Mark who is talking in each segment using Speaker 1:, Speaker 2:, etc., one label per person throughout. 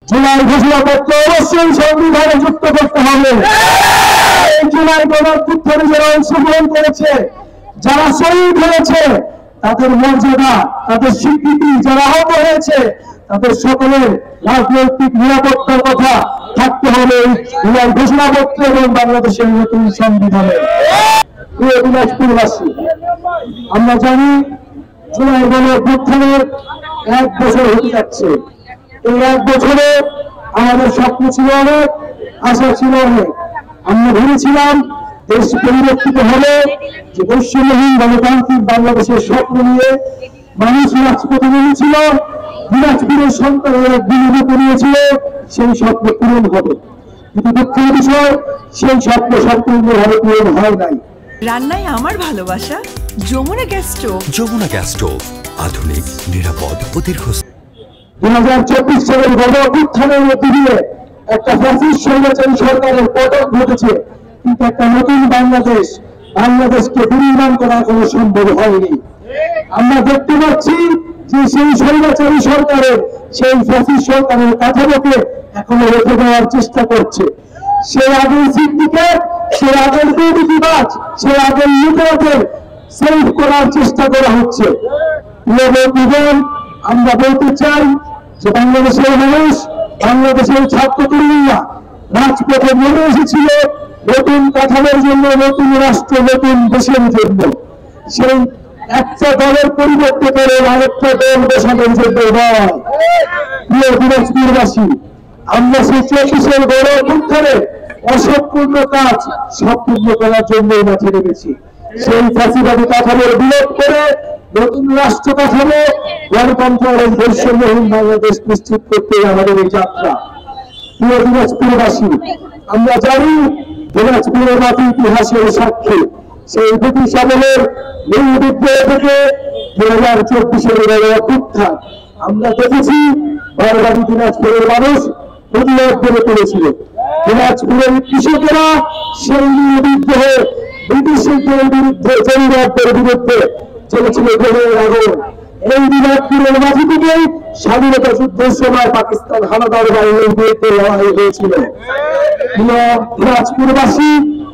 Speaker 1: জুলাই ঘোষণাপত্র অবশ্যই সংবিধানে যুক্ত করতে হবে। এই জুলাই গণঅভ্যুত্থানে যারা অংশগ্রহণ করেছে, যারা শহীদ হয়েছে, তাদের মর্যাদা, তাদের স্বীকৃতি, যারা আহত হয়েছে তাদের সকলের রাজনৈতিক নিরাপত্তার কথা থাকতে হবে জুলাই ঘোষণাপত্র এবং বাংলাদেশের নতুন সংবিধানে। প্রিয় দিনাজপুরবাসী, আমরা জানি জুলাই গণঅভ্যুত্থানের 1 বছর হতে যাচ্ছে। এই 1 বছরে আমাদের স্বপ্ন ছিল অনেক, আশা ছিল অনেক। আমরা ভেবেছিলাম দেশ পরিবর্তিত হবে, যে বৈষম্যহীন গণতান্ত্রিক বাংলাদেশের স্বপ্ন নিয়ে মানুষ রাজপথে নেমেছিল, দিনাজপুরের সন্তানেরা বিনিয়োগ নিয়েছিল, সেই স্বপ্ন পূরণ হবে। কিন্তু দুঃখের বিষয়, সেই স্বপ্ন সম্পূর্ণভাবে পূরণ হয় নাই।
Speaker 2: রান্নায় আমার ভালোবাসা Jamuna gas stove.
Speaker 3: Jamuna gas stove, আধুনিক, নিরাপদ ও দীর্ঘস্থায়ী।
Speaker 1: 2024 সালের গণঅভ্যুত্থানের মধ্যে দিয়ে একটা ফ্যাসিস্ট স্বৈরাচারী সরকারের পতন ঘটেছে, কিন্তু একটা নতুন বাংলাদেশকে বিনির্মাণ করা এখনো সম্ভব হয়নি। আমরা দেখতে পাচ্ছি যে সেই স্বৈরাচারী সরকারের, সেই ফ্যাসিস্ট সরকারের কাঠামোকে এখনো রেখে দেওয়ার চেষ্টা করছে। সেই আগের সিন্ডিকেট, সেই আগের দুর্নীতিবাজ, সেই আগের লুটেরাদের সেভ করার চেষ্টা করা হচ্ছে। প্রিয় বন্ধুগণ, আমরা বলতে চাই যে বাংলাদেশের মানুষ, বাংলাদেশের ছাত্র তরুণীরা রাজপথে নেমে এসেছিল নতুন কাঠামোর জন্য, নতুন রাষ্ট্র, নতুন দেশের জন্য। সেই একটা দলের পরিবর্তে করে আরেকটা দল বসানোর জন্য নয়। প্রিয় দিনাজপুরবাসী, আমরা সেই 24-এর গণঅভ্যুত্থানে অসম্পূর্ণ কাজ সম্পূর্ণ করার জন্য মাঠে নেমেছি। সেই ফ্যাসিবাদী কাঠামোর বিলোপ করে নতুন রাষ্ট্র কাঠামো, গণতন্ত্র এবং বৈষম্যহীন বাংলাদেশ নিশ্চিত করতে আমাদের এই যাত্রা। প্রিয় দিনাজপুরবাসী, আমরা জানি দিনাজপুরের মাটি ইতিহাসের সাক্ষী। সেই ব্রিটিশ আমলের বিদ্রোহ থেকে 2024-এর গণঅভ্যুত্থান আমরা দেখেছি, বারবারই দিনাজপুরের মানুষ প্রতিবাদ করে তুলেছিল। দিনাজপুরের কৃষকেরা সেই বিদ্রোহে ব্রিটিশদের বিরুদ্ধে, জমিদারদের বিরুদ্ধে চলেছিল গণের আগুন। এই দিনাজপুরের মাঝে থেকেই স্বাধীনতা যুদ্ধের সময় পাকিস্তান হানাদার বাহিনীর বিরুদ্ধে লড়াই হয়েছিল। দিনাজপুরবাসী,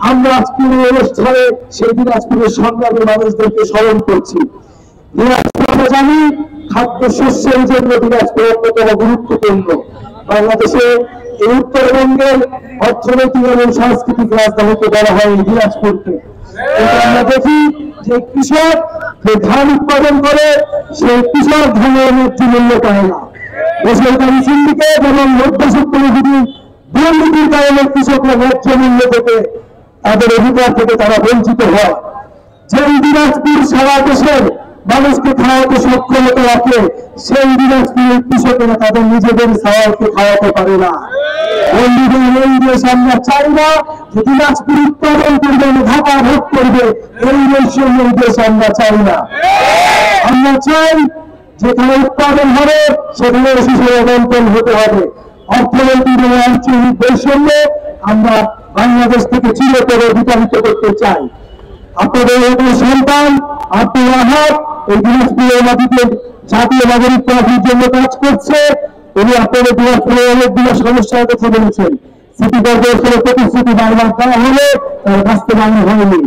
Speaker 1: আমরা আজকের অনুষ্ঠানে সেই দিনাজপুরের সংগ্রামী মানুষদেরকে স্মরণ করছি। দিনাজপুর, আমরা জানি খাদ্যশস্যের জন্য দিনাজপুর অন্যতম গুরুত্বপূর্ণ। বাংলাদেশে এই উত্তরবঙ্গের অর্থনৈতিক এবং সাংস্কৃতিক রাজধানীতে বলা হয় দিনাজপুরকে। আমরা দেখি যে কৃষক যে ধান উৎপাদন করে, সেই কৃষক ধানের ন্যায্য মূল্য পায় না। বেসরকারি সিন্ডিকেট এবং মধ্যস্বত্বভোগী দুর্নীতির কারণে কৃষকরা ন্যায্য মূল্য থেকে, তাদের অধিকার থেকে তারা বঞ্চিত হয়। যে দিনাজপুর সারা দেশের মানুষকে খাওয়াতে সক্ষমতা রাখে, সেই দিনাজপুরের কৃষকেরা তাদের নিজেদের সাওয়ালকে খাওয়াতে পারে না। বন্ধুদের, এই দেশ আমরা চাই না যে দিনাজপুর উৎপাদন করবে, ঢাকা ভোগ করবে, এই দেশ আমরা চাই না। আমরা চাই যেখানে উৎপাদন হবে সেখানে শিশুর বন্টন হতে হবে। অর্থনৈতিক এবং আঞ্চলিক বৈষম্য আমরা বাংলাদেশ থেকে চিরতরে বিতাড়িত করতে চাই। আপনাদের সন্তান আব্দুল আহাদ এই দিনাজপুরের মাটিতে জাতীয় নাগরিক পার্টির জন্য কাজ করছে। উনি আপনাদের দিনাজপুরের অনেকগুলো সমস্যার কথা বলেছেন। সিটি কর্পোরেশনের প্রতিশ্রুতি বারবার দেওয়া হলে তার বাস্তবায়ন হয়নি।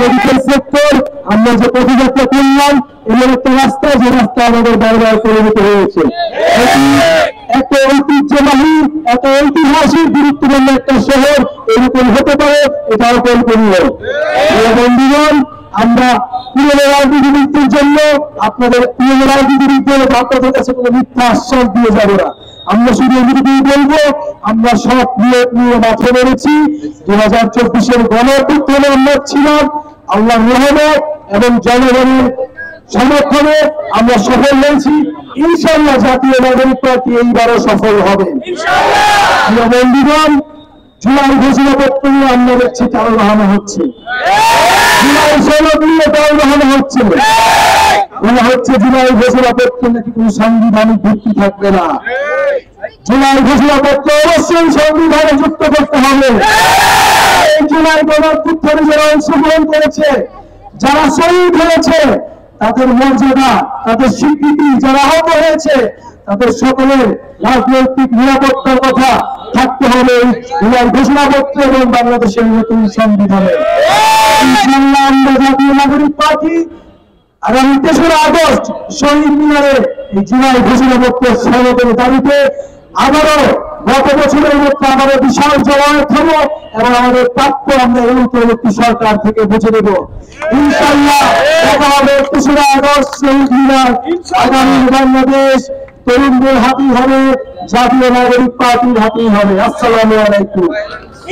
Speaker 1: মেডিকেল সেক্টর, আমরা যে পথযাত্রা করলাম, এমন একটা রাস্তা, যে রাস্তা আমাদের বারবার পরিণত হয়েছে। এত ঐতিহ্যবাহী, এত ঐতিহাসিক গুরুত্বপূর্ণ একটা শহর এরকম হতে পারে, এটাও কল্পনীয়। বন্ধুগণ, আমরা পুরনো রাজনীতিবিদদের জন্য, আপনাদের পুরনো রাজনীতিবিদদের আপনাদের কাছে কোনো মিথ্যা আশ্বাস দিয়ে যাব না। আমরা শুধু এদিকেই বলবো, আমরা সব নিয়ে মাঠে নেমেছি। 2024-এর গণঅভ্যুত্থানে আমরা ছিলাম। আল্লাহর রহমত এবং জনগণের সমর্থনে আমরা সফল হয়েছি। ইনশাআল্লাহ জাতীয় নাগরিক পার্টি এইবারও সফল হবে। বন্ধুগণ, জুলাই ঘোষণাপত্র নিয়ে আমরা দেখছি টাল বাহানো হচ্ছে, জুলাই সনদ নিয়ে টাল বাহানো হচ্ছে। বলা হচ্ছে জুলাই ঘোষণাপত্র নাকি কোনো সাংবিধানিক ভিত্তি থাকবে না। জুলাই ঘোষণাপত্র অবশ্যই সংবিধানে যুক্ত করতে হবে। এই জুলাই গণঅভ্যুত্থানে যারা অংশগ্রহণ করেছে, যারা শহীদ হয়েছে, তাদের মর্যাদা, তাদের স্বীকৃতি, যারা আহত হয়েছে তাদের সকলের রাজনৈতিক নিরাপত্তার কথা থাকতে হবে এই ঘোষণাপত্র এবং বাংলাদেশের নতুন সংবিধানে। ইনশাআল্লাহ আমরা জাতীয় নাগরিক পার্টি আগামী ৩রা আগস্ট শহীদ মিনারে এই জুলাই ঘোষণাপত্র স্বাগতের দাবিতে আবারও গত বছরের মধ্যে আমাদের বিশাল জমায়েত হবো এবং আমাদের প্রাপ্য আমরা এই অন্তর্বর্তী সরকার থেকে বুঝে নেব। ইনশাআল্লাহ দেখা হবে ৩রা আগস্ট শহীদ মিনার। আগামী বাংলাদেশ তরুণদের হাতেই হবে, জাতীয় নাগরিক পার্টির হাতেই হবে। আসসালামু আলাইকুম।